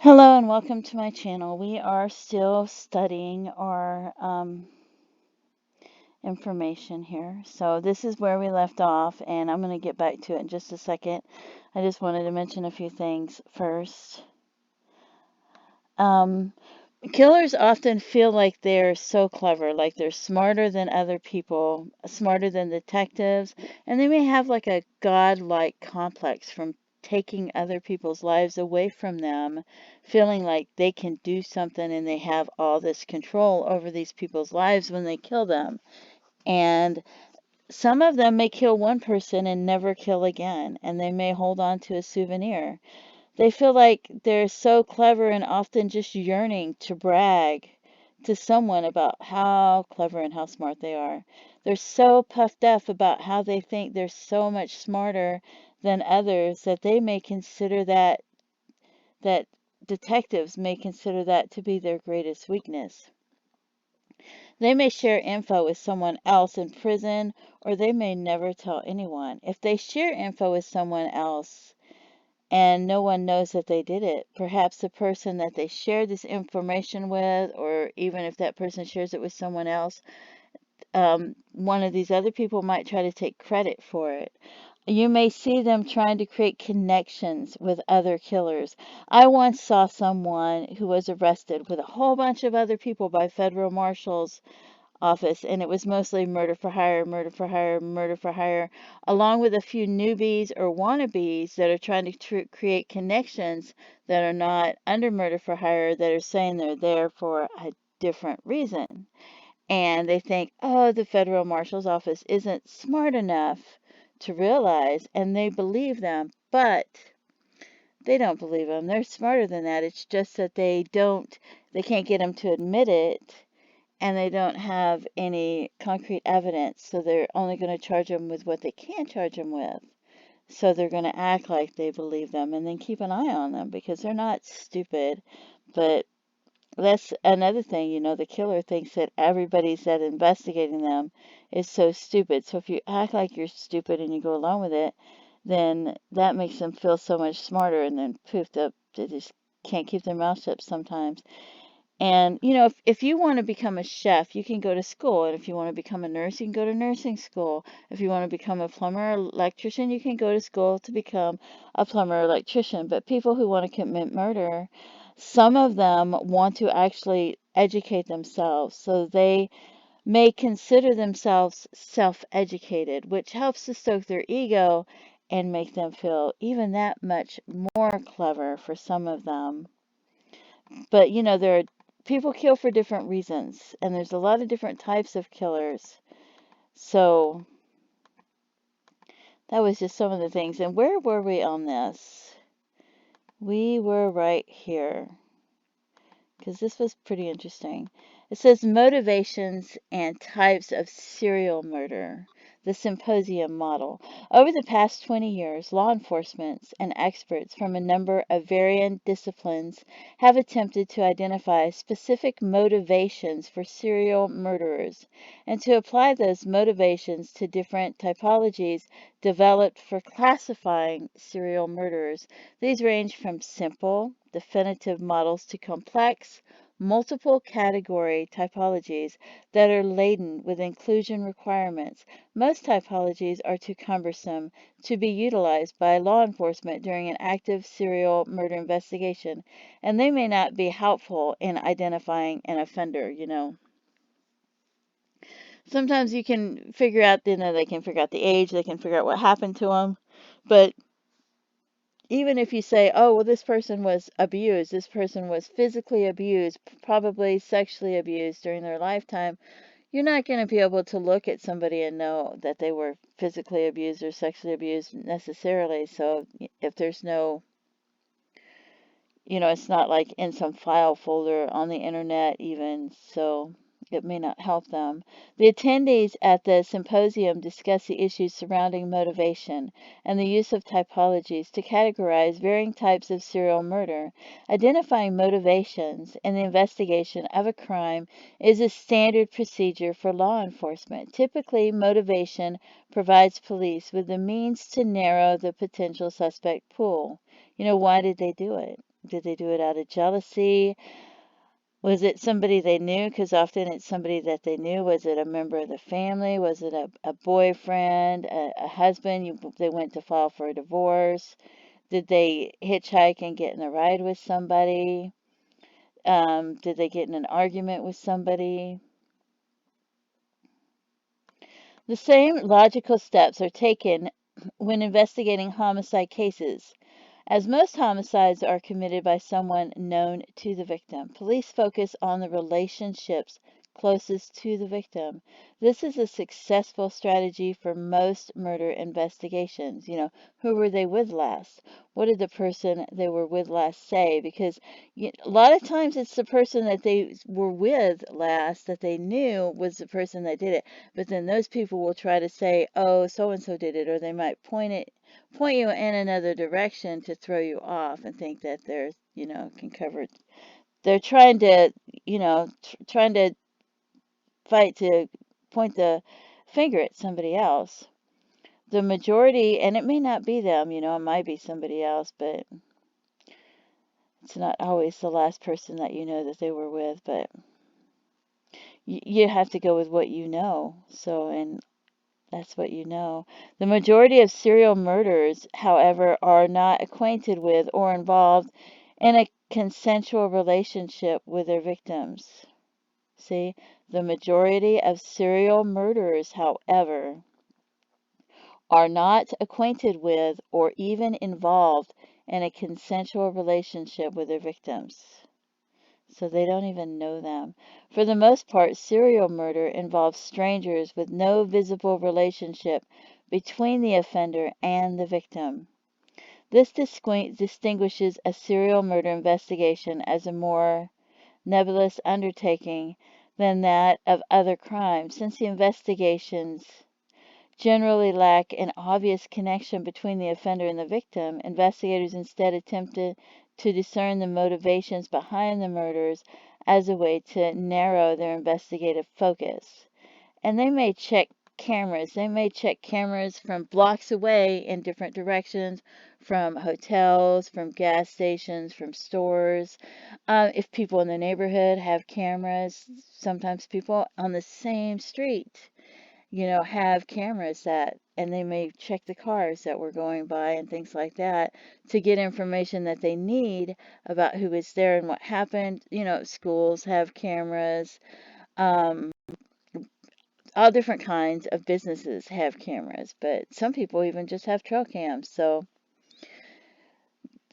Hello and welcome to my channel. We are still studying our information here. So this is where we left off, and I'm going to get back to it in just a second. I just wanted to mention a few things first. Killers often feel like they're so clever, like they're smarter than other people, smarter than detectives, and they may have like a godlike complex from taking other people's lives away from them, feeling like they can do something and they have all this control over these people's lives when they kill them. And some of them may kill one person and never kill again, and they may hold on to a souvenir. They feel like they're so clever and often just yearning to brag to someone about how clever and how smart they are. They're so puffed up about how they think they're so much smarter than others that they may consider that detectives may consider that to be their greatest weakness. They may share info with someone else in prison, or they may never tell anyone. If they share info with someone else, and no one knows that they did it. Perhaps the person that they shared this information with, or even if that person shares it with someone else, one of these other people might try to take credit for it. You may see them trying to create connections with other killers. I once saw someone who was arrested with a whole bunch of other people by federal marshals office, and it was mostly murder for hire, murder for hire, murder for hire, along with a few newbies or wannabes that are trying to create connections that are not under murder for hire, that are saying they're there for a different reason. And they think, oh, the federal marshal's office isn't smart enough to realize, and they believe them, but they don't believe them. They're smarter than that. It's just that they can't get them to admit it, and they don't have any concrete evidence, so they're only going to charge them with what they can charge them with. So they're going to act like they believe them and then keep an eye on them because they're not stupid. But that's another thing, the killer thinks that everybody that's investigating them is so stupid. So if you act like you're stupid and you go along with it, then that makes them feel so much smarter, and then poof, they just can't keep their mouth shut sometimes. And, if you want to become a chef, you can go to school. And if you want to become a nurse, you can go to nursing school. If you want to become a plumber or electrician, you can go to school to become a plumber or electrician. But people who want to commit murder, some of them want to actually educate themselves. So they may consider themselves self-educated, which helps to stoke their ego and make them feel even that much more clever for some of them. But there are people kill for different reasons, and there's a lot of different types of killers. So that was just some of the things. And where were we on this? We were right here, because this was pretty interesting. It says motivations and types of serial murder, the Symposium model. Over the past 20 years, law enforcement and experts from a number of varying disciplines have attempted to identify specific motivations for serial murderers and to apply those motivations to different typologies developed for classifying serial murderers. These range from simple, definitive models to complex, multiple category typologies that are laden with inclusion requirements. Most typologies are too cumbersome to be utilized by law enforcement during an active serial murder investigation, and they may not be helpful in identifying an offender. Sometimes you can figure out, they can figure out the age, they can figure out what happened to them, but even if you say, oh, well, this person was abused, this person was physically abused, probably sexually abused during their lifetime, you're not going to be able to look at somebody and know that they were physically abused or sexually abused necessarily. So if there's no, it's not like in some file folder on the internet even, so it may not help them. The attendees at the symposium discuss the issues surrounding motivation and the use of typologies to categorize varying types of serial murder. Identifying motivations in the investigation of a crime is a standard procedure for law enforcement. Typically, motivation provides police with the means to narrow the potential suspect pool. Why did they do it? Did they do it out of jealousy? Was it somebody they knew? Because often it's somebody that they knew. Was it a member of the family? Was it a boyfriend, a husband? They went to file for a divorce. Did they hitchhike and get in a ride with somebody? Did they get in an argument with somebody? The same logical steps are taken when investigating homicide cases. As most homicides are committed by someone known to the victim, police focus on the relationships closest to the victim. This is a successful strategy for most murder investigations. Who were they with last? What did the person they were with last say? Because a lot of times it's the person that they were with last that they knew was the person that did it. But then those people will try to say, oh, so and so did it, or they might point you in another direction to throw you off and think that they're, can cover it. They're trying to, trying to fight to point the finger at somebody else. The majority, and it may not be them, it might be somebody else, but it's not always the last person that you know that they were with, but you have to go with what you know. So, and that's what you know. The majority of serial murderers, however, are not acquainted with or involved in a consensual relationship with their victims. See, the majority of serial murderers, however, are not acquainted with or even involved in a consensual relationship with their victims. So they don't even know them. For the most part, serial murder involves strangers with no visible relationship between the offender and the victim. This distinguishes a serial murder investigation as a more nebulous undertaking than that of other crimes, since the investigations generally lack an obvious connection between the offender and the victim. Investigators instead attempted to discern the motivations behind the murders as a way to narrow their investigative focus. And they may check cameras. They may check cameras from blocks away in different directions, from hotels, from gas stations, from stores. If people in the neighborhood have cameras, sometimes people on the same street have cameras and they may check the cars that were going by and things like that to get information that they need about who was there and what happened. Schools have cameras. Um, all different kinds of businesses have cameras, but some people even just have trail cams. So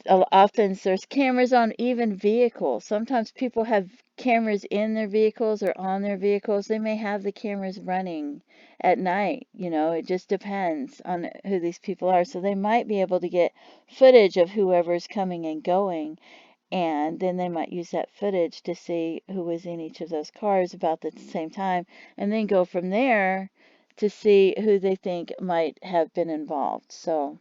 often there's cameras on even vehicles. Sometimes people have cameras in their vehicles or on their vehicles. They may have the cameras running at night. It just depends on who these people are. So they might be able to get footage of whoever's coming and going. And then they might use that footage to see who was in each of those cars about the same time. And then go from there to see who they think might have been involved. So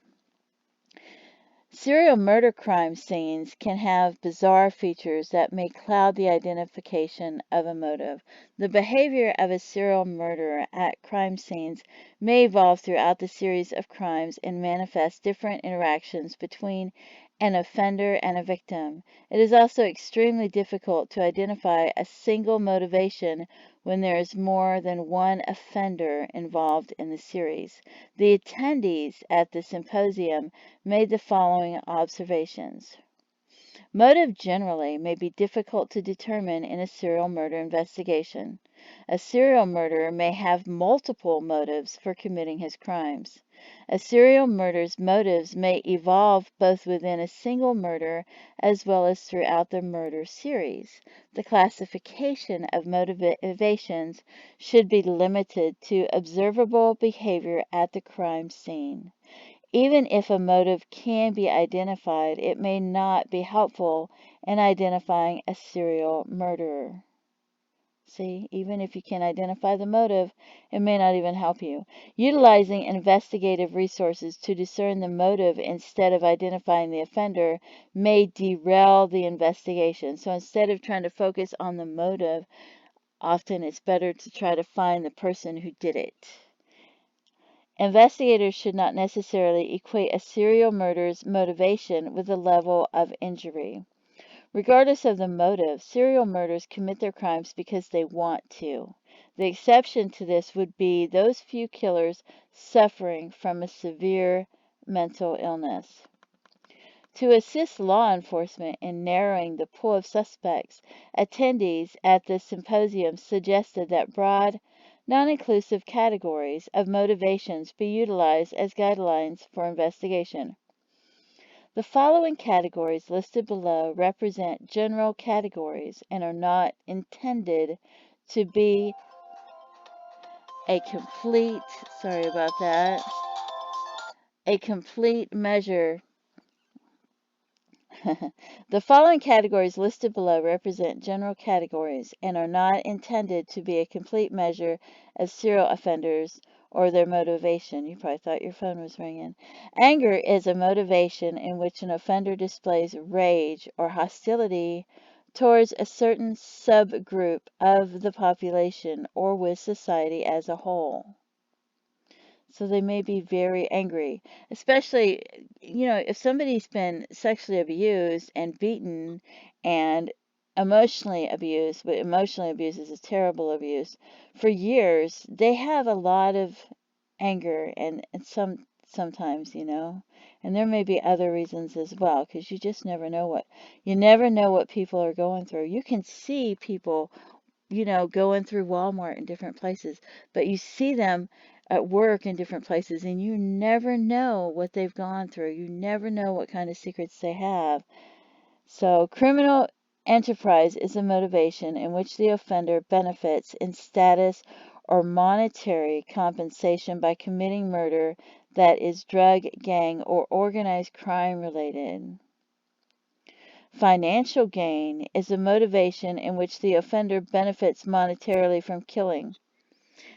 serial murder crime scenes can have bizarre features that may cloud the identification of a motive. The behavior of a serial murderer at crime scenes may evolve throughout the series of crimes and manifest different interactions between an offender and a victim. It is also extremely difficult to identify a single motivation when there is more than one offender involved in the series. The attendees at the symposium made the following observations. Motive generally may be difficult to determine in a serial murder investigation. A serial murderer may have multiple motives for committing his crimes. A serial murderer's motives may evolve both within a single murder as well as throughout the murder series. The classification of motivations should be limited to observable behavior at the crime scene. Even if a motive can be identified, it may not be helpful in identifying a serial murderer. See, even if you can identify the motive, it may not even help you. Utilizing investigative resources to discern the motive instead of identifying the offender may derail the investigation. So instead of trying to focus on the motive, often it's better to try to find the person who did it. Investigators should not necessarily equate a serial murderer's motivation with the level of injury. Regardless of the motive, serial murderers commit their crimes because they want to. The exception to this would be those few killers suffering from a severe mental illness. To assist law enforcement in narrowing the pool of suspects, attendees at the symposium suggested that broad, non-inclusive categories of motivations be utilized as guidelines for investigation. The following categories listed below represent general categories and are not intended to be a complete, sorry about that, a complete measure. The following categories listed below represent general categories and are not intended to be a complete measure of serial offenders or their motivation. You probably thought your phone was ringing. Anger is a motivation in which an offender displays rage or hostility towards a certain subgroup of the population or with society as a whole. So they may be very angry, especially, if somebody's been sexually abused and beaten and emotionally abused, but emotionally abused is a terrible abuse, for years, they have a lot of anger and sometimes, and there may be other reasons as well, because you never know what people are going through. You can see people going through Walmart in different places, but you see them at work in different places, and you never know what they've gone through. You never know what kind of secrets they have. So, criminal enterprise is a motivation in which the offender benefits in status or monetary compensation by committing murder that is drug, gang, or organized crime related. Financial gain is a motivation in which the offender benefits monetarily from killing.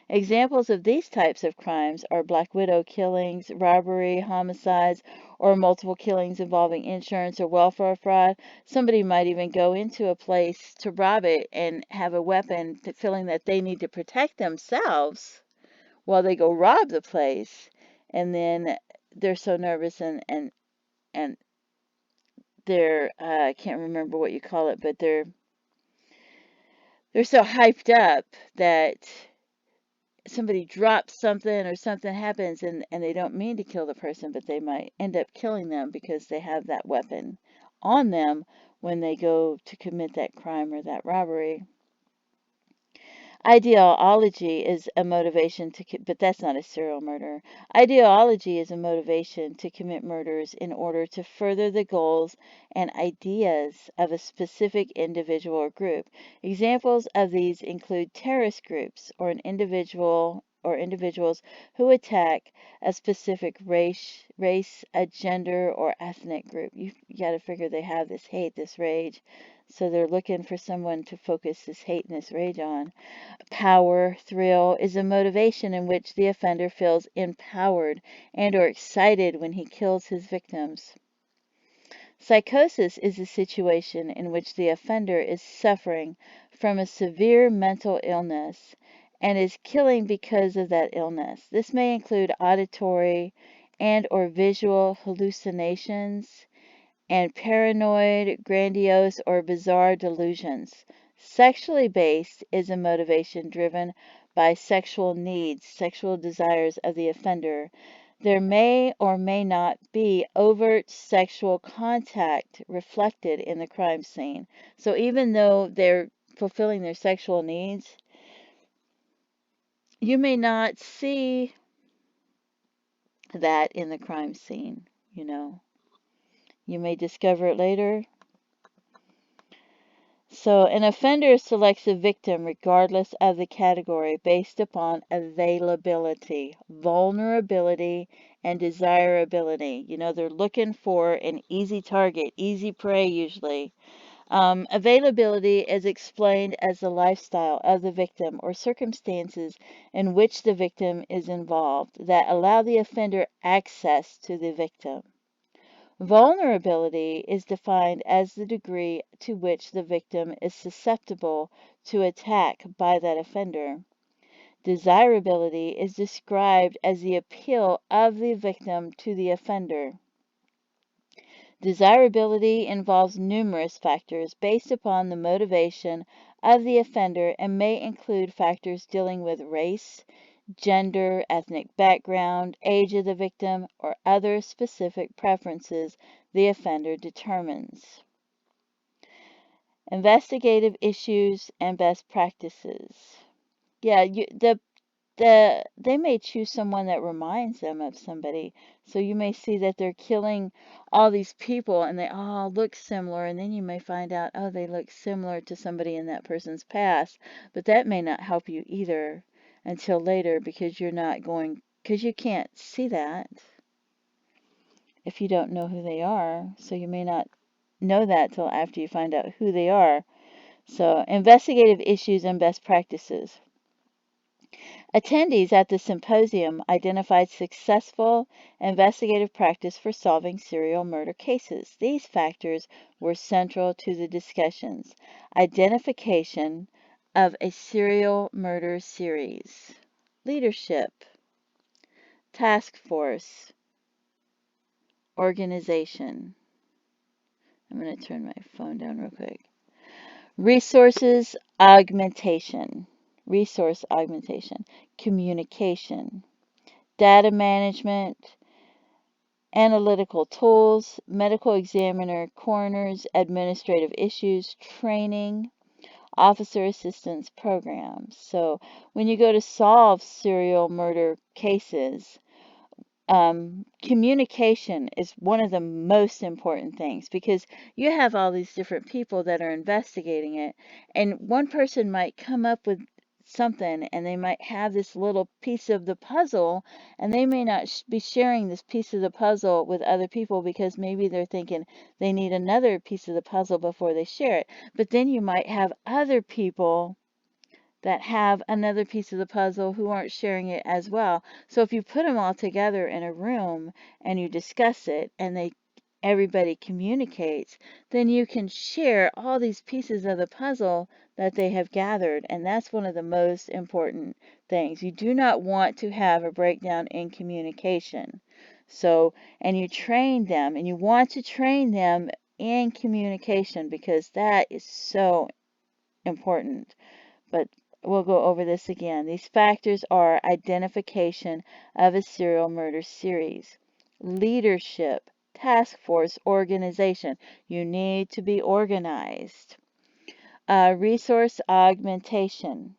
Examples of these types of crimes are Black Widow killings, robbery, homicides, or multiple killings involving insurance or welfare fraud. Somebody might even go into a place to rob it and have a weapon, feeling that they need to protect themselves while they go rob the place. And then they're so nervous and they're I can't remember what you call it, but they're so hyped up that somebody drops something or something happens and they don't mean to kill the person, but they might end up killing them because they have that weapon on them when they go to commit that crime or that robbery. Ideology is a motivation but that's not a serial murder. Ideology is a motivation to commit murders in order to further the goals and ideas of a specific individual or group. Examples of these include terrorist groups or an individual or individuals who attack a specific race, a gender, or ethnic group. You got to figure they have this hate, this rage, so they're looking for someone to focus this hate and this rage on. Power, thrill is a motivation in which the offender feels empowered and or excited when he kills his victims. Psychosis is a situation in which the offender is suffering from a severe mental illness and is killing because of that illness. This may include auditory and or visual hallucinations and paranoid, grandiose, or bizarre delusions. Sexually based is a motivation driven by sexual needs, sexual desires of the offender. There may or may not be overt sexual contact reflected in the crime scene. So even though they're fulfilling their sexual needs, you may not see that in the crime scene, you know. You may discover it later. So an offender selects a victim regardless of the category based upon availability, vulnerability, and desirability. They're looking for an easy target, easy prey usually. Availability is explained as the lifestyle of the victim or circumstances in which the victim is involved that allow the offender access to the victim. Vulnerability is defined as the degree to which the victim is susceptible to attack by that offender. Desirability is described as the appeal of the victim to the offender. Desirability involves numerous factors based upon the motivation of the offender and may include factors dealing with race, gender, ethnic background, age of the victim, or other specific preferences the offender determines. Investigative issues and best practices. Yeah, they may choose someone that reminds them of somebody. So you may see that they're killing all these people and they all look similar, and then you may find out, oh, they look similar to somebody in that person's past. But that may not help you either until later, because because you can't see that if you don't know who they are. So you may not know that till after you find out who they are. So, investigative issues and best practices. Attendees at the symposium identified successful investigative practice for solving serial murder cases. These factors were central to the discussions. Identification of a serial murder series, leadership, task force, organization. I'm going to turn my phone down real quick. Resources augmentation, resource augmentation, communication, data management, analytical tools, medical examiner, coroners, administrative issues, training, officer assistance programs. So when you go to solve serial murder cases, communication is one of the most important things, because you have all these different people that are investigating it, and one person might come up with something and they might have this little piece of the puzzle, and they may not be sharing this piece of the puzzle with other people because maybe they're thinking they need another piece of the puzzle before they share it. But then you might have other people that have another piece of the puzzle who aren't sharing it as well. So if you put them all together in a room and you discuss it, and everybody communicates, then you can share all these pieces of the puzzle that they have gathered, and that's one of the most important things. You do not want to have a breakdown in communication. So, and you train them, and you want to train them in communication, because that is so important. But we'll go over this again. These factors are identification of a serial murder series, leadership, task force, organization. You need to be organized. Resource augmentation,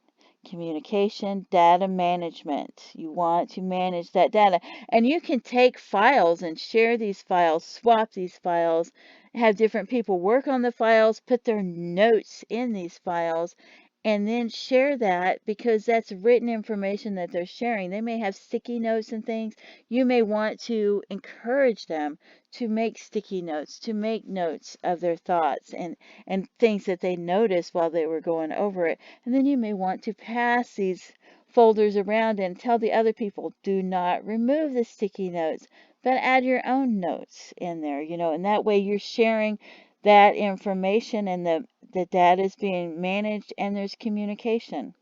communication, data management. You want to manage that data. And you can take files and share these files, swap these files, have different people work on the files, put their notes in these files, and then share that, because that's written information that they're sharing. They may have sticky notes and things. You may want to encourage them to make sticky notes, to make notes of their thoughts and things that they noticed while they were going over it. And then you may want to pass these folders around and tell the other people, do not remove the sticky notes, but add your own notes in there, and that way you're sharing that information, and the data is being managed, and there's communication.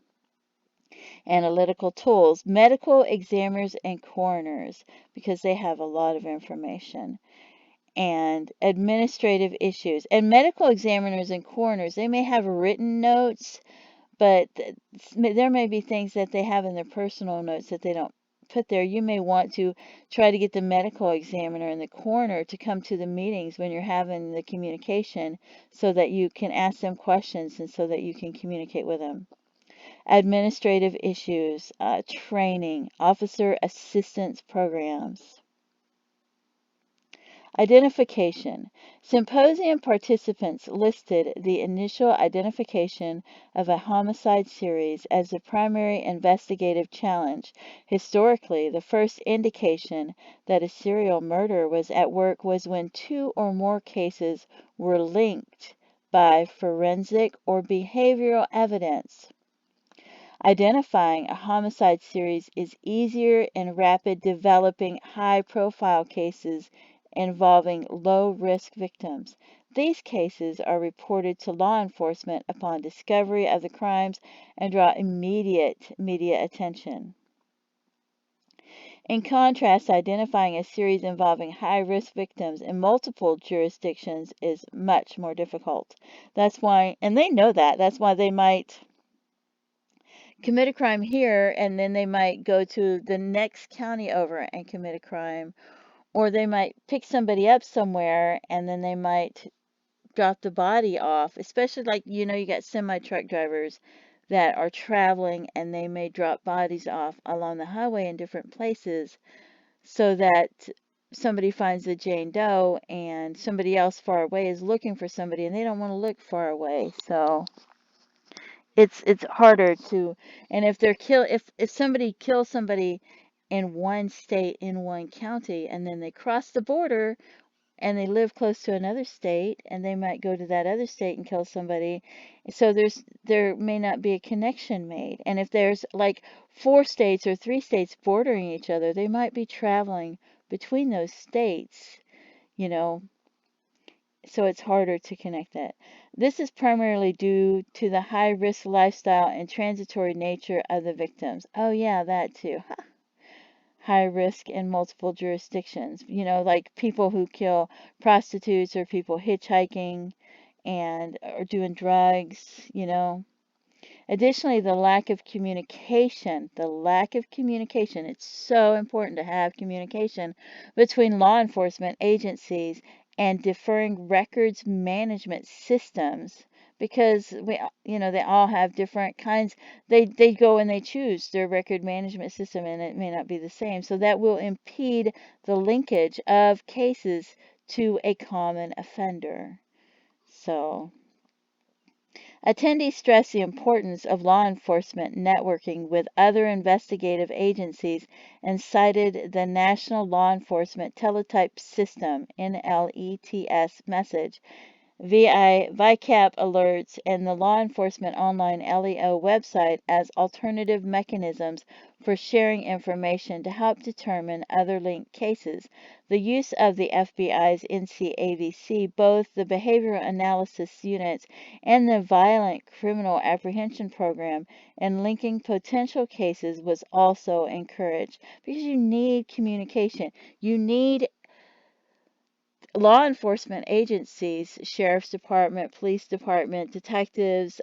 Analytical tools, medical examiners and coroners, because they have a lot of information. And administrative issues. And medical examiners and coroners, they may have written notes, but there may be things that they have in their personal notes that they don't put there. You may want to try to get the medical examiner and the coroner to come to the meetings when you're having the communication, so that you can ask them questions and so that you can communicate with them. Administrative issues, training, officer assistance programs. Identification. Symposium participants listed the initial identification of a homicide series as the primary investigative challenge. Historically, the first indication that a serial murder was at work was when two or more cases were linked by forensic or behavioral evidence. Identifying a homicide series is easier in rapid developing high-profile cases involving low-risk victims. These cases are reported to law enforcement upon discovery of the crimes and draw immediate media attention. In contrast, identifying a series involving high-risk victims in multiple jurisdictions is much more difficult. That's why, and they know that, that's why they might commit a crime here and then they might go to the next county over and commit a crime, or they might pick somebody up somewhere and then they might drop the body off, especially like, you know, you got semi-truck drivers that are traveling and they may drop bodies off along the highway in different places so that somebody finds the Jane Doe and somebody else far away is looking for somebody and they don't want to look far away. So it's harder to, and if they're if somebody kills somebody in one state in one county and then they cross the border and they live close to another state and they might go to that other state and kill somebody, so there may not be a connection made. And if there's like 4 states or 3 states bordering each other, they might be traveling between those states, you know, so it's harder to connect that. This is primarily due to the high risk lifestyle and transitory nature of the victims. Oh yeah, that too. High risk in multiple jurisdictions. You know, like people who kill prostitutes or people hitchhiking and or doing drugs, you know. Additionally, the lack of communication, it's so important to have communication between law enforcement agencies and differing records management systems because you know, they all have different kinds. They go and they choose their record management system and it may not be the same. So that will impede the linkage of cases to a common offender. So attendees stressed the importance of law enforcement networking with other investigative agencies and cited the National Law Enforcement Teletype System (NLETS) message, VICAP alerts, and the Law Enforcement Online LEO website as alternative mechanisms for sharing information to help determine other linked cases. The use of the FBI's NCAVC, both the Behavioral Analysis Units and the Violent Criminal Apprehension Program, and linking potential cases was also encouraged because you need communication. You need law enforcement agencies, sheriff's department, police department, detectives,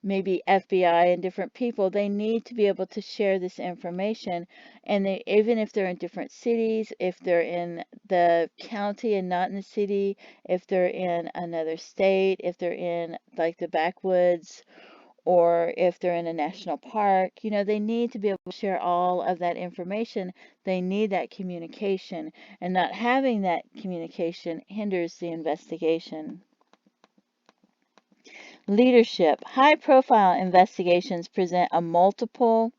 maybe FBI and different people, they need to be able to share this information. And they, even if they're in different cities, if they're in the county and not in the city, if they're in another state, if they're in like the backwoods, or if they're in a national park, you know, they need to be able to share all of that information. They need that communication, and not having that communication hinders the investigation. Leadership. High-profile investigations present a multiple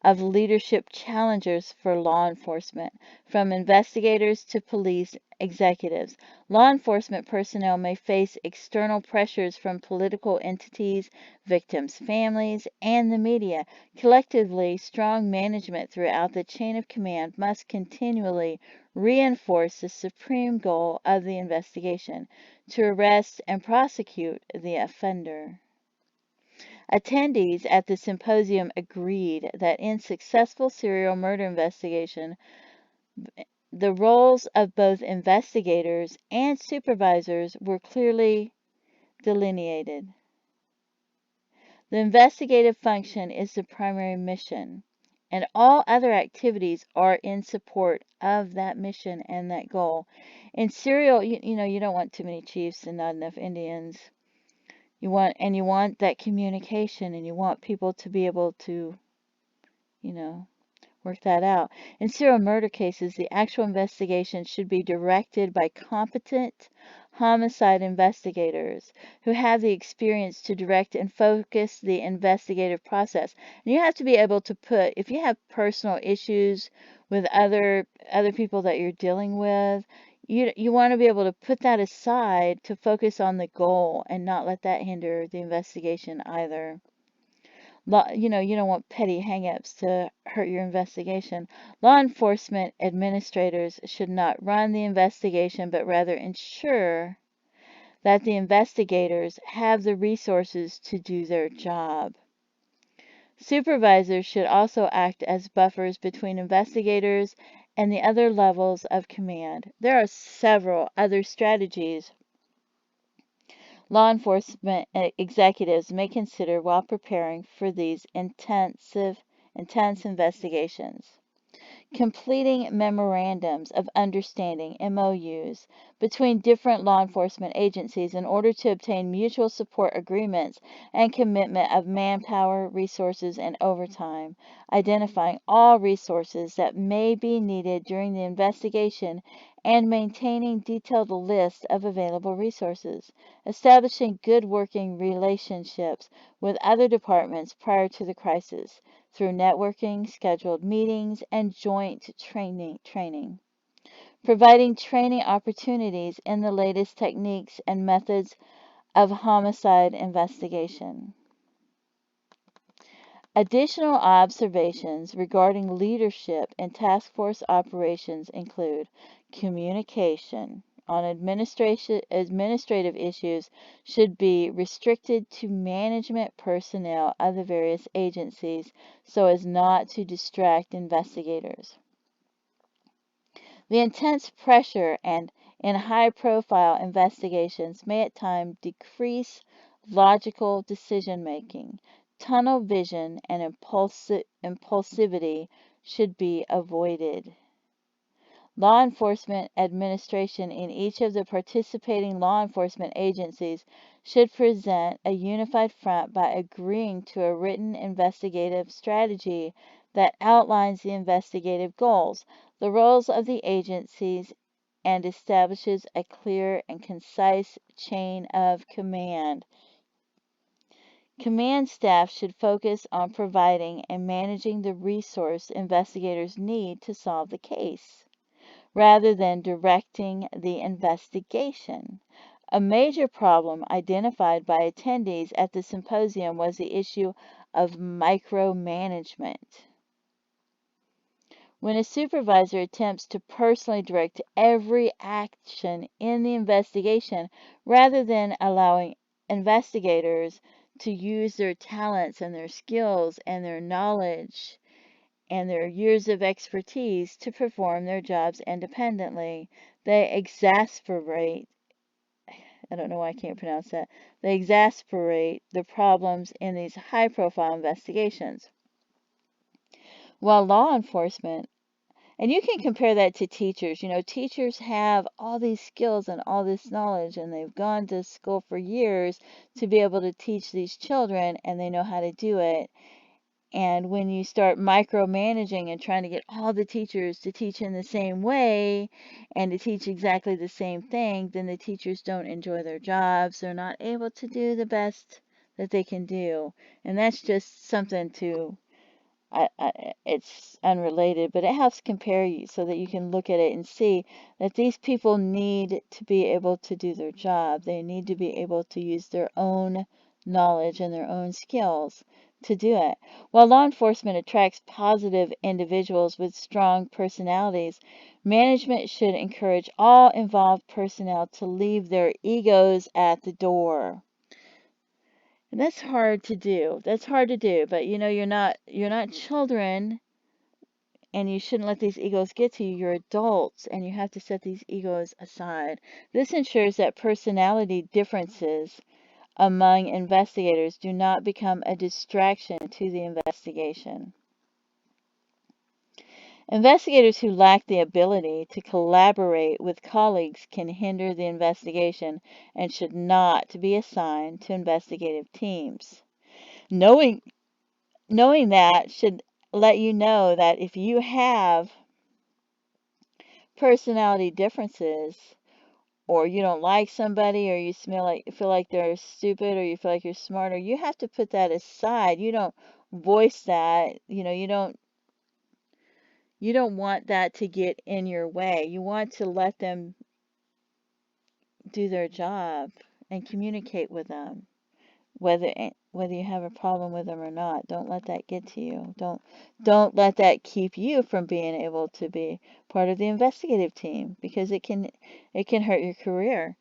of leadership challenges for law enforcement, from investigators to police executives. Law enforcement personnel may face external pressures from political entities, victims' families, and the media. Collectively, strong management throughout the chain of command must continually reinforce the supreme goal of the investigation: to arrest and prosecute the offender. Attendees at the symposium agreed that in successful serial murder investigation, the roles of both investigators and supervisors were clearly delineated. The investigative function is the primary mission, and all other activities are in support of that mission and that goal. In serial, you know, you don't want too many chiefs and not enough Indians. You want that communication, and you want people to be able to, you know, work that out. In serial murder cases, the actual investigation should be directed by competent homicide investigators who have the experience to direct and focus the investigative process. And you have to be able to put, if you have personal issues with other people that you're dealing with, you want to be able to put that aside to focus on the goal and not let that hinder the investigation either. You know, you don't want petty hangups to hurt your investigation. Law enforcement administrators should not run the investigation, but rather ensure that the investigators have the resources to do their job. Supervisors should also act as buffers between investigators and the other levels of command. There are several other strategies law enforcement executives may consider while preparing for these intense investigations. Completing memorandums of understanding, MOUs, between different law enforcement agencies in order to obtain mutual support agreements and commitment of manpower, resources, and overtime. Identifying all resources that may be needed during the investigation and maintaining detailed lists of available resources. Establishing good working relationships with other departments prior to the crisis through networking, scheduled meetings, and joint training. Providing training opportunities in the latest techniques and methods of homicide investigation. Additional observations regarding leadership and task force operations include communication on administrative issues should be restricted to management personnel of the various agencies so as not to distract investigators. The intense pressure and in high-profile investigations may at times decrease logical decision-making. Tunnel vision and impulsivity should be avoided. Law enforcement administration in each of the participating law enforcement agencies should present a unified front by agreeing to a written investigative strategy that outlines the investigative goals, the roles of the agencies, and establishes a clear and concise chain of command. Command staff should focus on providing and managing the resource investigators need to solve the case, rather than directing the investigation. A major problem identified by attendees at the symposium was the issue of micromanagement. When a supervisor attempts to personally direct every action in the investigation rather than allowing investigators to use their talents and their skills and their knowledge and their years of expertise to perform their jobs independently, they exasperate, I don't know why I can't pronounce that, they exasperate the problems in these high profile investigations. While law enforcement, and you can compare that to teachers. Teachers have all these skills and all this knowledge, and they've gone to school for years to be able to teach these children, and they know how to do it. And when you start micromanaging and trying to get all the teachers to teach in the same way and to teach exactly the same thing, then the teachers don't enjoy their jobs. They're not able to do the best that they can do. And that's just something to it's unrelated, but it helps compare you so that you can look at it and see that these people need to be able to do their job. They need to be able to use their own knowledge and their own skills to do it. While law enforcement attracts positive individuals with strong personalities, management should encourage all involved personnel to leave their egos at the door. And that's hard to do. That's hard to do, but you're not children, and you shouldn't let these egos get to you. You're adults and you have to set these egos aside. This ensures that personality differences among investigators do not become a distraction to the investigation. Investigators who lack the ability to collaborate with colleagues can hinder the investigation and should not be assigned to investigative teams. Knowing that should let you know that if you have personality differences, or you don't like somebody, or you feel like they're stupid, or you feel like you're smarter, you have to put that aside. You don't voice that. You don't want that to get in your way. You want to let them do their job and communicate with them, whether you have a problem with them or not. Don't let that get to you. Don't let that keep you from being able to be part of the investigative team, because it can hurt your career.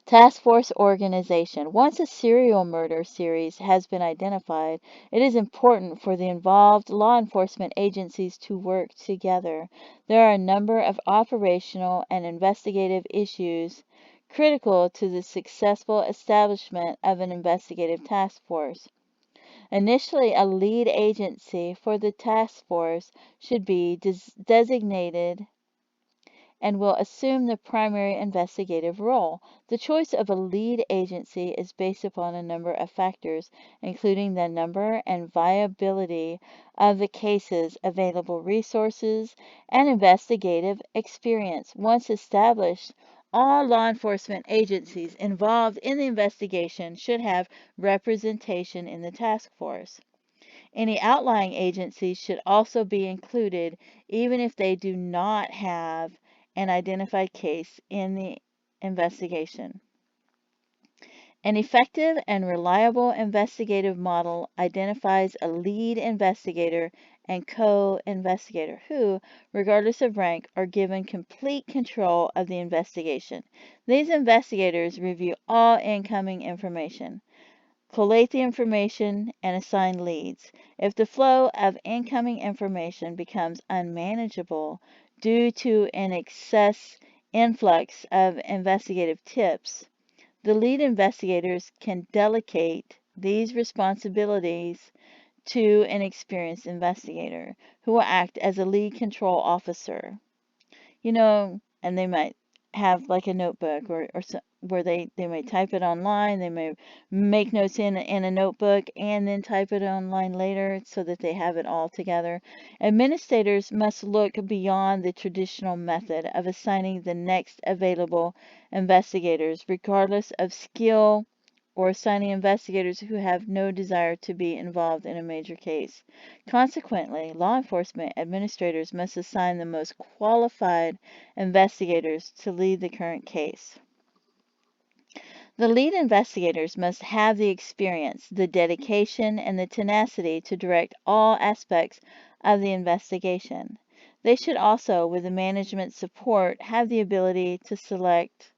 Task force organization. Once a serial murder series has been identified, it is important for the involved law enforcement agencies to work together. There are a number of operational and investigative issues critical to the successful establishment of an investigative task force. Initially, a lead agency for the task force should be designated and will assume the primary investigative role. The choice of a lead agency is based upon a number of factors, including the number and viability of the cases, available resources, and investigative experience. Once established, all law enforcement agencies involved in the investigation should have representation in the task force. Any outlying agencies should also be included, even if they do not have an identified case in the investigation. An effective and reliable investigative model identifies a lead investigator and co-investigator who, regardless of rank, are given complete control of the investigation. These investigators review all incoming information, collate the information, and assign leads. If the flow of incoming information becomes unmanageable due to an excess influx of investigative tips, the lead investigators can delegate these responsibilities to an experienced investigator who will act as a lead control officer. And they might have like a notebook where they may type it online, they may make notes in a notebook and then type it online later so that they have it all together. Administrators must look beyond the traditional method of assigning the next available investigators, regardless of skill, or assigning investigators who have no desire to be involved in a major case. Consequently, law enforcement administrators must assign the most qualified investigators to lead the current case. The lead investigators must have the experience, the dedication, and the tenacity to direct all aspects of the investigation. They should also, with the management support, have the ability to select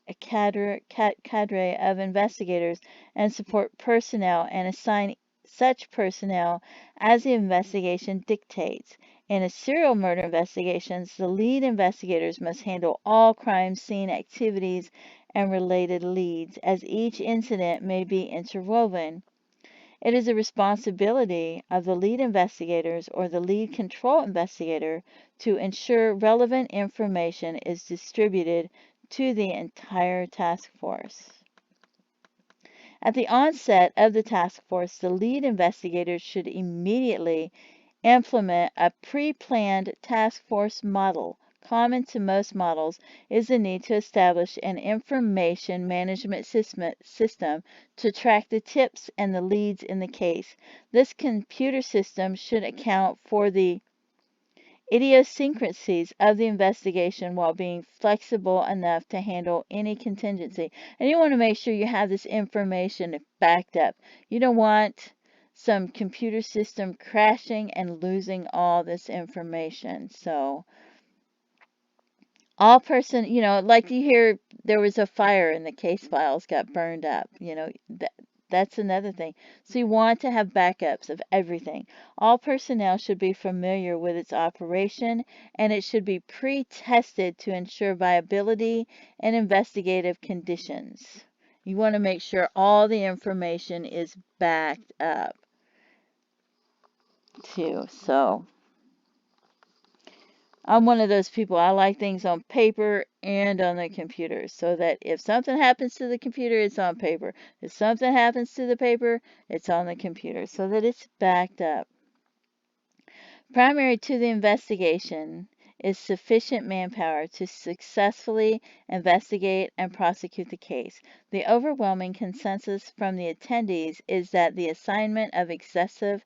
a cadre of investigators and support personnel and assign such personnel as the investigation dictates. In a serial murder investigations, the lead investigators must handle all crime scene activities and related leads, as each incident may be interwoven. It is the responsibility of the lead investigators or the lead control investigator to ensure relevant information is distributed to the entire task force. At the onset of the task force, the lead investigators should immediately implement a pre-planned task force model. Common to most models is the need to establish an information management system to track the tips and the leads in the case. This computer system should account for the idiosyncrasies of the investigation while being flexible enough to handle any contingency. And you want to make sure you have this information backed up. You don't want some computer system crashing and losing all this information. So all person, like you hear there was a fire and the case files got burned up, that's another thing. So you want to have backups of everything. All personnel should be familiar with its operation and it should be pre-tested to ensure viability and investigative conditions. You want to make sure all the information is backed up too. So I'm one of those people. I like things on paper and on the computer so that if something happens to the computer, it's on paper. If something happens to the paper, it's on the computer so that it's backed up. Primary to the investigation is sufficient manpower to successfully investigate and prosecute the case. The overwhelming consensus from the attendees is that the assignment of excessive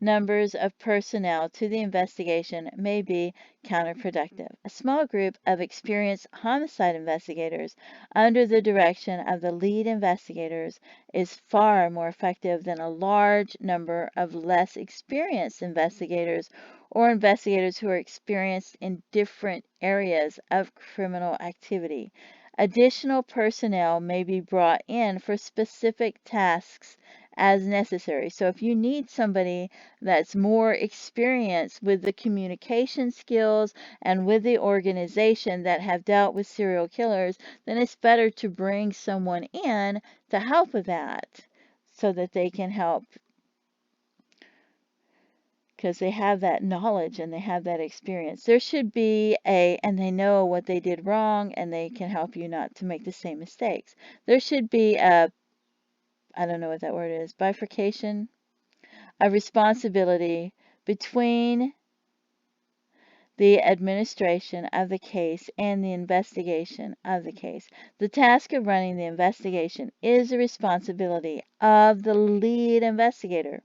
numbers of personnel to the investigation may be counterproductive. A small group of experienced homicide investigators under the direction of the lead investigators is far more effective than a large number of less experienced investigators or investigators who are experienced in different areas of criminal activity. Additional personnel may be brought in for specific tasks as necessary. So if you need somebody that's more experienced with the communication skills and with the organization that have dealt with serial killers, then it's better to bring someone in to help with that so that they can help because they have that knowledge and they have that experience. There should be and they know what they did wrong and they can help you not to make the same mistakes. There should be I don't know what that word is, bifurcation, a responsibility between the administration of the case and the investigation of the case. The task of running the investigation is the responsibility of the lead investigator.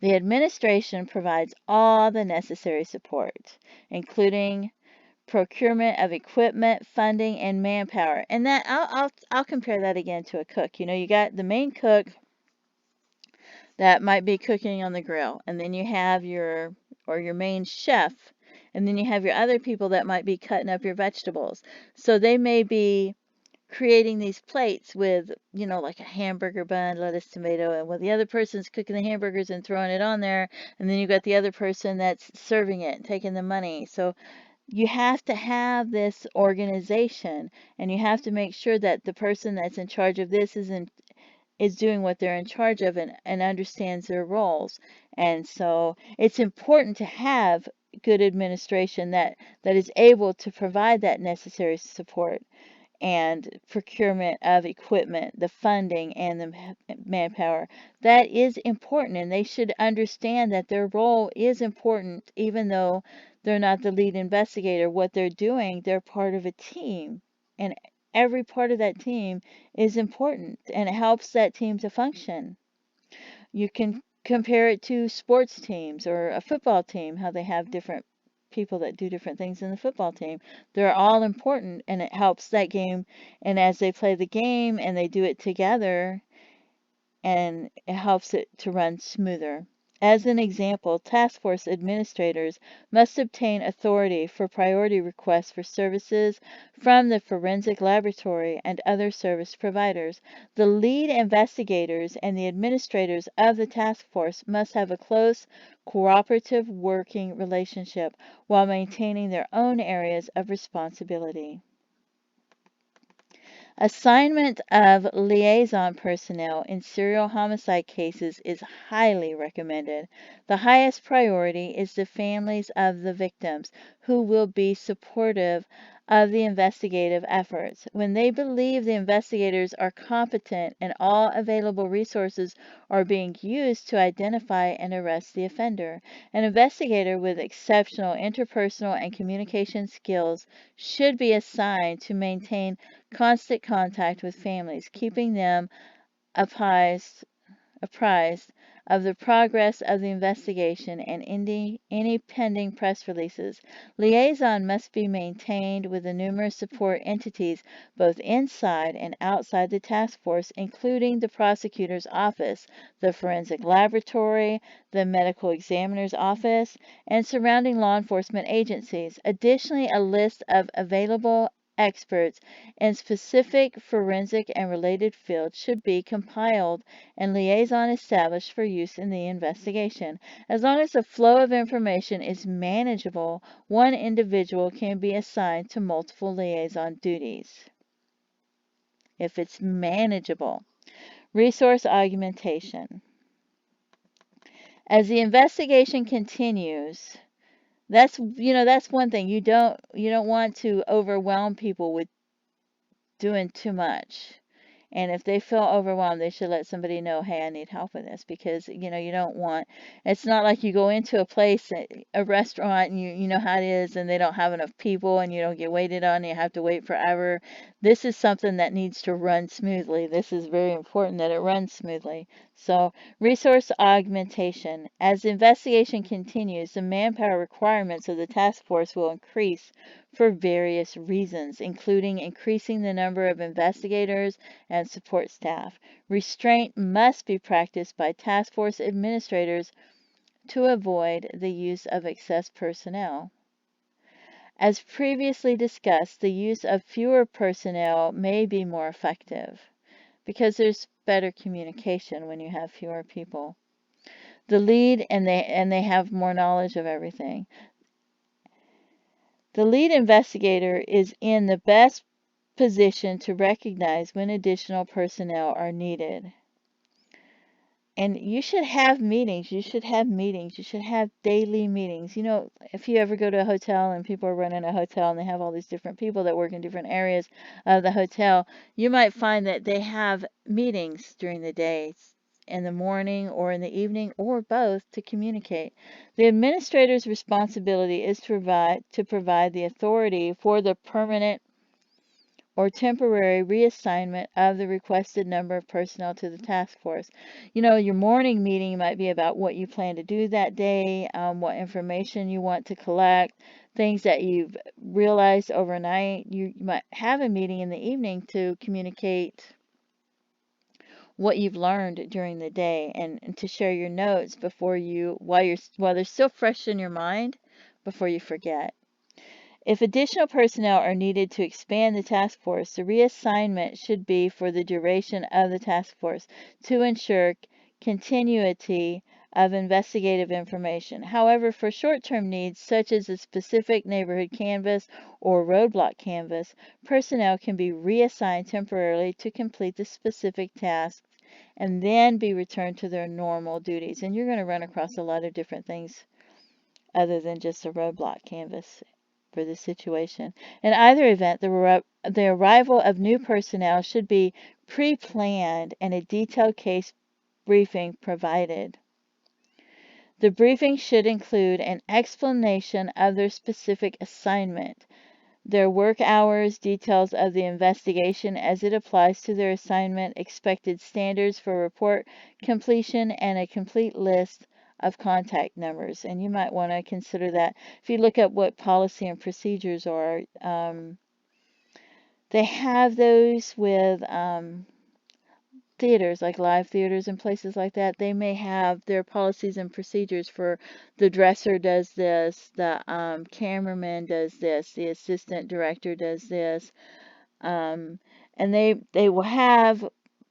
The administration provides all the necessary support, including procurement of equipment, funding, and manpower. And that I'll compare that again to a cook. You know, you got the main cook that might be cooking on the grill, and then you have your main chef, and then you have your other people that might be cutting up your vegetables. So they may be creating these plates with, you know, like a hamburger bun, lettuce, tomato, and while the other person's cooking the hamburgers and throwing it on there, and then you've got the other person that's serving it and taking the money. So you have to have this organization, and you have to make sure that the person that's in charge of this is doing what they're in charge of and understands their roles. And so it's important to have good administration that is able to provide that necessary support and procurement of equipment, the funding, and the manpower. That is important, and they should understand that their role is important, even though they're not the lead investigator. What they're doing, they're part of a team, and every part of that team is important, and it helps that team to function. You can compare it to sports teams or a football team, how they have different people that do different things in the football team. They're all important and it helps that game. And as they play the game and they do it together, and it helps it to run smoother. As an example, task force administrators must obtain authority for priority requests for services from the forensic laboratory and other service providers. The lead investigators and the administrators of the task force must have a close, cooperative working relationship while maintaining their own areas of responsibility. Assignment of liaison personnel in serial homicide cases is highly recommended. The highest priority is the families of the victims, who will be supportive of the investigative efforts. When they believe the investigators are competent and all available resources are being used to identify and arrest the offender, an investigator with exceptional interpersonal and communication skills should be assigned to maintain constant contact with families, keeping them apprised of the progress of the investigation and any pending press releases. Liaison must be maintained with the numerous support entities both inside and outside the task force, including the prosecutor's office, the forensic laboratory, the medical examiner's office, and surrounding law enforcement agencies. Additionally, a list of available experts in specific forensic and related fields should be compiled and liaison established for use in the investigation. As long as the flow of information is manageable, one individual can be assigned to multiple liaison duties. If it's manageable. Resource augmentation. As the investigation continues, that's one thing. You don't want to overwhelm people with doing too much. And if they feel overwhelmed, they should let somebody know, hey, I need help with this, because you don't want, it's not like you go into a place, a restaurant, and you know how it is, and they don't have enough people and you don't get waited on and you have to wait forever. This is something that needs to run smoothly. This is very important that it runs smoothly. So, resource augmentation. As the investigation continues, the manpower requirements of the task force will increase for various reasons, including increasing the number of investigators and support staff. Restraint must be practiced by task force administrators to avoid the use of excess personnel. As previously discussed, the use of fewer personnel may be more effective because there's better communication when you have fewer people. The lead and they have more knowledge of everything. The lead investigator is in the best position to recognize when additional personnel are needed. And you should have meetings. You should have meetings. You should have daily meetings. You know, if you ever go to a hotel and people are running a hotel and they have all these different people that work in different areas of the hotel, you might find that they have meetings during the day, in the morning or in the evening or both, to communicate. The administrator's responsibility is to provide the authority for the permanent or temporary reassignment of the requested number of personnel to the task force. You know, your morning meeting might be about what you plan to do that day, what information you want to collect, things that you've realized overnight. You might have a meeting in the evening to communicate what you've learned during the day and to share your notes while they're still fresh in your mind before you forget. If additional personnel are needed to expand the task force, the reassignment should be for the duration of the task force to ensure continuity of investigative information. However, for short-term needs such as a specific neighborhood canvass or roadblock canvass, personnel can be reassigned temporarily to complete the specific tasks and then be returned to their normal duties. And you're going to run across a lot of different things other than just a roadblock canvass for the situation. In either event, the arrival of new personnel should be pre-planned and a detailed case briefing provided. The briefing should include an explanation of their specific assignment, their work hours, details of the investigation as it applies to their assignment, expected standards for report completion, and a complete list of contact numbers. And you might want to consider that. If you look up what policy and procedures are, they have those with theaters, like live theaters and places like that. They may have their policies and procedures for the dresser does this, the cameraman does this, the assistant director does this, um, and they will have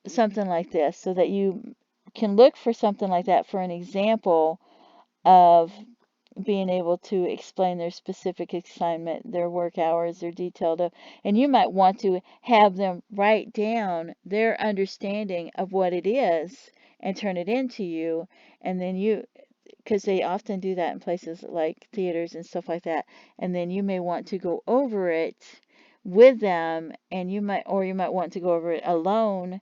something like this so that you can look for something like that for an example of being able to explain their specific assignment, their work hours, their detailed, and you might want to have them write down their understanding of what it is and turn it into you, and then because they often do that in places like theaters and stuff like that, and then you may want to go over it with them, and you might want to go over it alone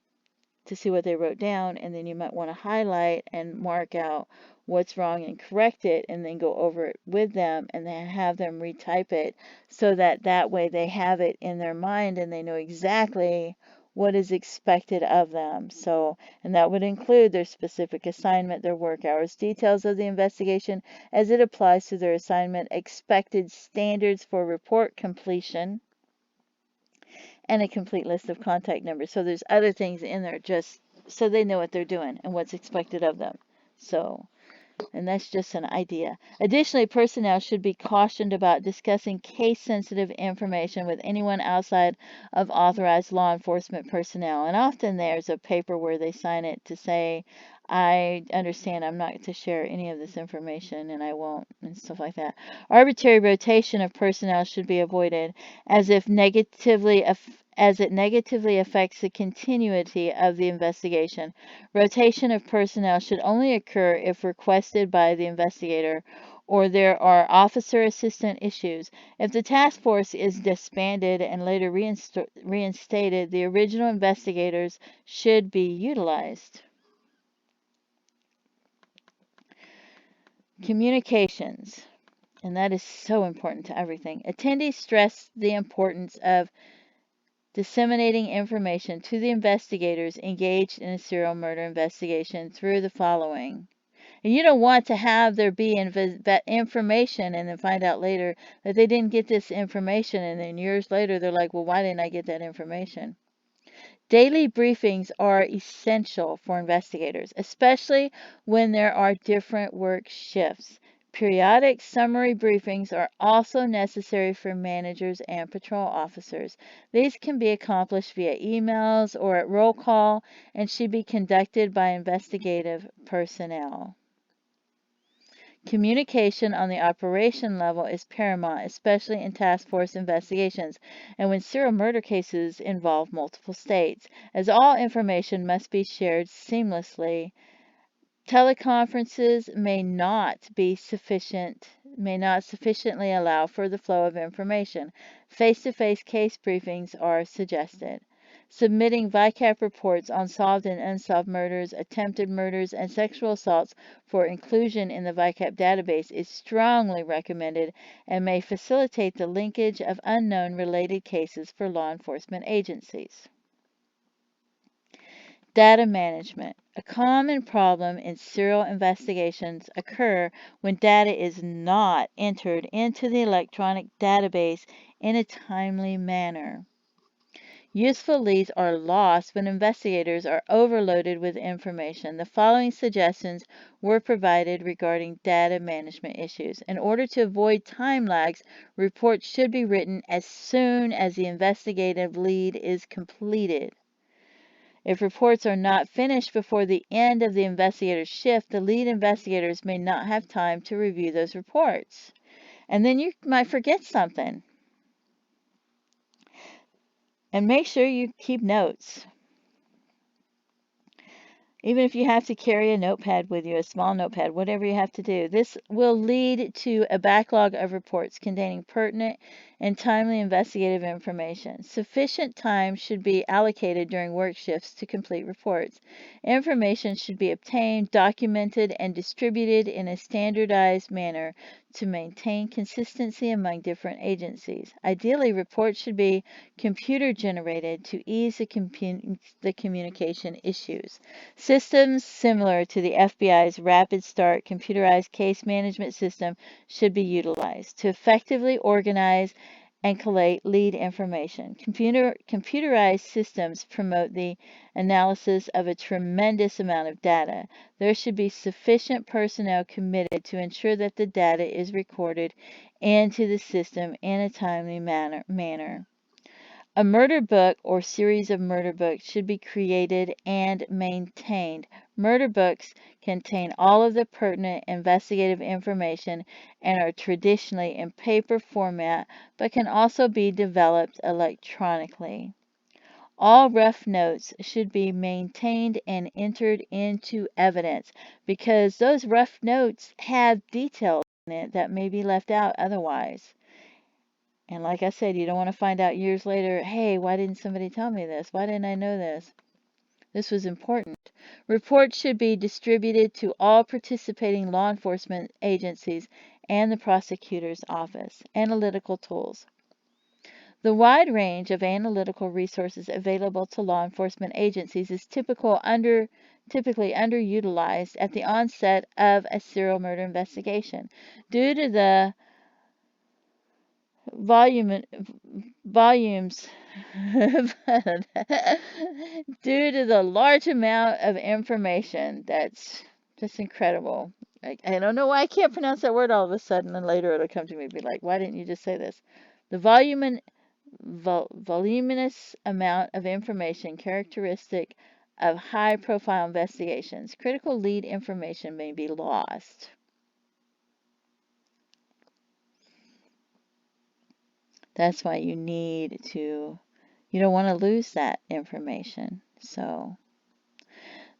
to see what they wrote down, and then you might want to highlight and mark out what's wrong and correct it, and then go over it with them and then have them retype it so that way they have it in their mind and they know exactly what is expected of them. So, and that would include their specific assignment, their work hours, details of the investigation as it applies to their assignment, expected standards for report completion, and a complete list of contact numbers. So there's other things in there just so they know what they're doing and what's expected of them. So, and that's just an idea. Additionally, personnel should be cautioned about discussing case-sensitive information with anyone outside of authorized law enforcement personnel. And often there's a paper where they sign it to say, I understand I'm not to share any of this information and I won't, and stuff like that. Arbitrary rotation of personnel should be avoided as it negatively affects the continuity of the investigation. Rotation of personnel should only occur if requested by the investigator or there are officer assistant issues. If the task force is disbanded and later reinstated, the original investigators should be utilized. Communications, and that is so important to everything. Attendees stress the importance of disseminating information to the investigators engaged in a serial murder investigation through the following. And you don't want to have there be information and then find out later that they didn't get this information, and then years later they're like, well, why didn't I get that information? Daily briefings are essential for investigators, especially when there are different work shifts. Periodic summary briefings are also necessary for managers and patrol officers. These can be accomplished via emails or at roll call and should be conducted by investigative personnel. Communication on the operation level is paramount, especially in task force investigations and when serial murder cases involve multiple states, as all information must be shared seamlessly. Teleconferences may not sufficiently allow for the flow of information. Face-to-face case briefings are suggested. Submitting VICAP reports on solved and unsolved murders, attempted murders, and sexual assaults for inclusion in the VICAP database is strongly recommended and may facilitate the linkage of unknown related cases for law enforcement agencies. Data management. A common problem in serial investigations occur when data is not entered into the electronic database in a timely manner. Useful leads are lost when investigators are overloaded with information. The following suggestions were provided regarding data management issues. In order to avoid time lags, reports should be written as soon as the investigative lead is completed. If reports are not finished before the end of the investigator's shift, the lead investigators may not have time to review those reports. And then you might forget something. And make sure you keep notes. Even if you have to carry a notepad with you, a small notepad, whatever you have to do. This will lead to a backlog of reports containing pertinent and timely investigative information. Sufficient time should be allocated during work shifts to complete reports. Information should be obtained, documented, and distributed in a standardized manner to maintain consistency among different agencies. Ideally, reports should be computer generated to ease the communication issues. Systems similar to the FBI's Rapid Start computerized case management system should be utilized to effectively organize and collate lead information. Computerized systems promote the analysis of a tremendous amount of data. There should be sufficient personnel committed to ensure that the data is recorded into the system in a timely manner. A murder book or series of murder books should be created and maintained. Murder books contain all of the pertinent investigative information and are traditionally in paper format but can also be developed electronically. All rough notes should be maintained and entered into evidence because those rough notes have details in it that may be left out otherwise. And like I said, you don't want to find out years later, hey, why didn't somebody tell me this? Why didn't I know this? This was important. Reports should be distributed to all participating law enforcement agencies and the prosecutor's office. Analytical tools. The wide range of analytical resources available to law enforcement agencies is typically underutilized at the onset of a serial murder investigation. Due to the volumes due to the large amount of information that's just incredible. I don't know why I can't pronounce that word all of a sudden, and later it'll come to me and be like, why didn't you just say this? The voluminous amount of information characteristic of high profile investigations. Critical lead information may be lost. That's why you don't want to lose that information. So,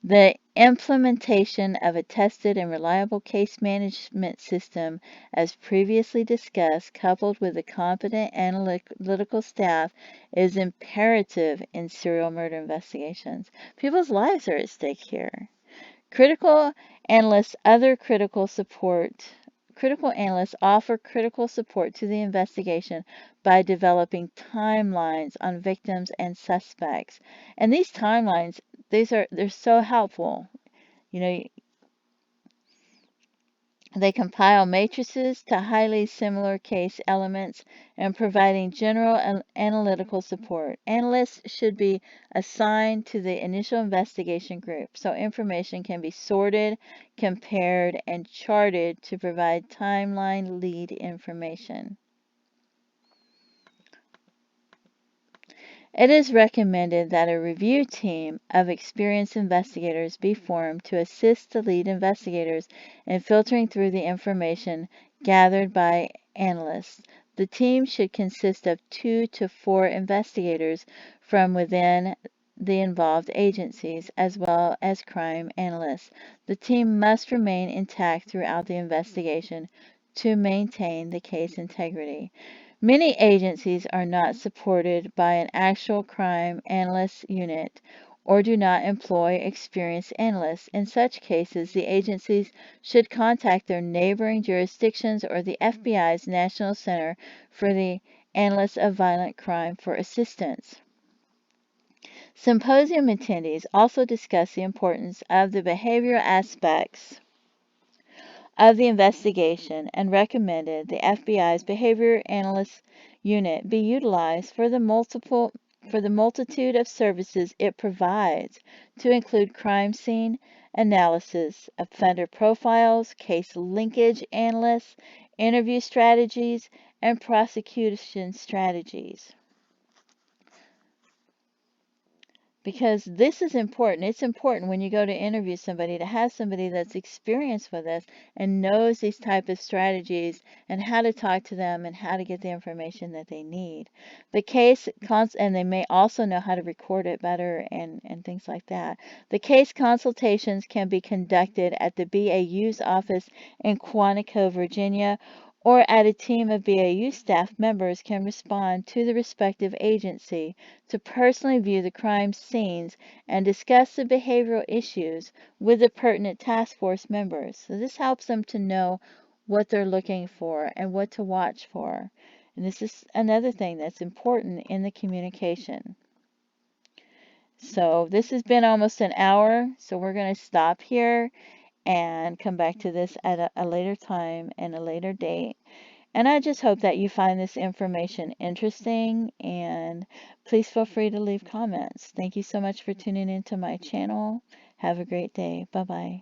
the implementation of a tested and reliable case management system, as previously discussed, coupled with a competent analytical staff, is imperative in serial murder investigations. People's lives are at stake here. Critical analysts offer critical support to the investigation by developing timelines on victims and suspects. And these timelines, they're so helpful. You know, They compile matrices to highly similar case elements and providing general and analytical support. Analysts should be assigned to the initial investigation group so information can be sorted, compared, and charted to provide timeline lead information. It is recommended that a review team of experienced investigators be formed to assist the lead investigators in filtering through the information gathered by analysts. The team should consist of 2 to 4 investigators from within the involved agencies, as well as crime analysts. The team must remain intact throughout the investigation to maintain the case integrity. Many agencies are not supported by an actual crime analyst unit or do not employ experienced analysts. In such cases, the agencies should contact their neighboring jurisdictions or the FBI's National Center for the Analysis of Violent Crime for assistance. Symposium attendees also discussed the importance of the behavioral aspects of the investigation and recommended the FBI's Behavior Analyst Unit be utilized for the multitude of services it provides, to include crime scene analysis, offender profiles, case linkage analysis, interview strategies, and prosecution strategies. Because this is important. It's important when you go to interview somebody to have somebody that's experienced with this and knows these type of strategies and how to talk to them and how to get the information that they need. And they may also know how to record it better and things like that. The case consultations can be conducted at the BAU's office in Quantico, Virginia, or at a team of BAU staff members can respond to the respective agency to personally view the crime scenes and discuss the behavioral issues with the pertinent task force members. So this helps them to know what they're looking for and what to watch for. And this is another thing that's important in the communication. So this has been almost an hour, so we're going to stop here and come back to this at a later time and a later date. And I just hope that you find this information interesting, and please feel free to leave comments. Thank you so much for tuning into my channel. Have a great day. Bye-bye.